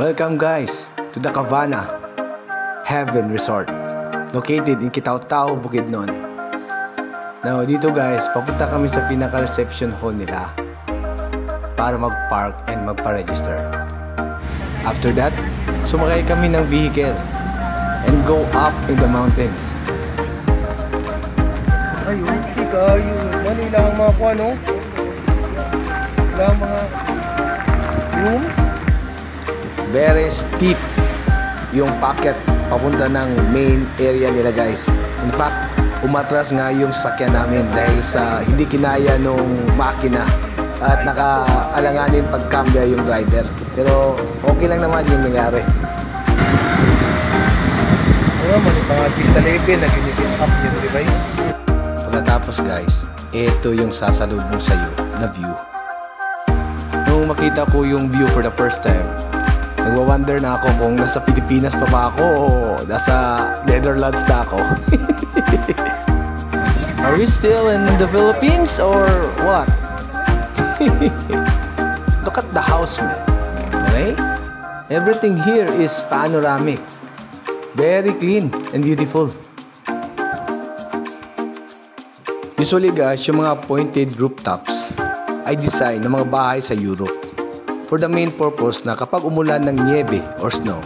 Welcome guys to the Cavana Heaven Resort located in Kitaw-Taw, Bukidnon. Now dito guys, papunta kami sa pinaka-reception hall nila para mag-park and magpa-register. After that, sumakay kami ng vehicle and go up in the mountains. Ayun, kayo. Manila ang mga kuha, no? Wala ang mga rooms. Very steep yung packet papunta ng main area nila guys. In fact, umatras nga yung sakyan namin dahil sa hindi kinaya nung makina at nakaalanganin pagkambya yung driver. Pero okay lang naman yung nangyari. Ano man yung mga Vista nag-inipin up yun, di ba? Pagkatapos guys, ito yung sasalubong sa'yo na view. Nung makita ko yung view for the first time, nagwa-wonder na ako kung nasa Pilipinas pa ba ako o nasa Netherlands na ako. Are we still in the Philippines or what? Look at the house, man. Okay? Everything here is panoramic. Very clean and beautiful. Usually guys, yung mga pointed rooftops ay design ng mga bahay sa Europe for the main purpose na kapag umulan ng niebe or snow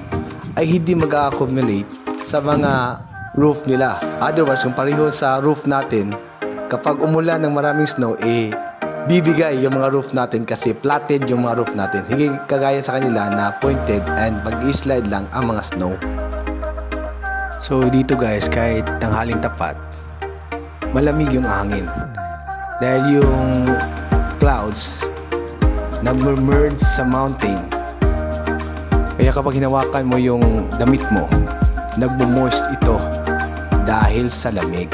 ay hindi mag-accumulate sa mga roof nila. Otherwise, kung pareho sa roof natin, kapag umulan ng maraming snow, bibigay yung mga roof natin kasi flatted yung mga roof natin. Hindi kagaya sa kanila na pointed and mag-i-slide lang ang mga snow. So dito guys, kahit tanghaling tapat, malamig yung hangin dahil yung clouds nag-merge sa mountain. Kaya kapag hinawakan mo yung damit mo, nagmo-moist ito dahil sa lamig.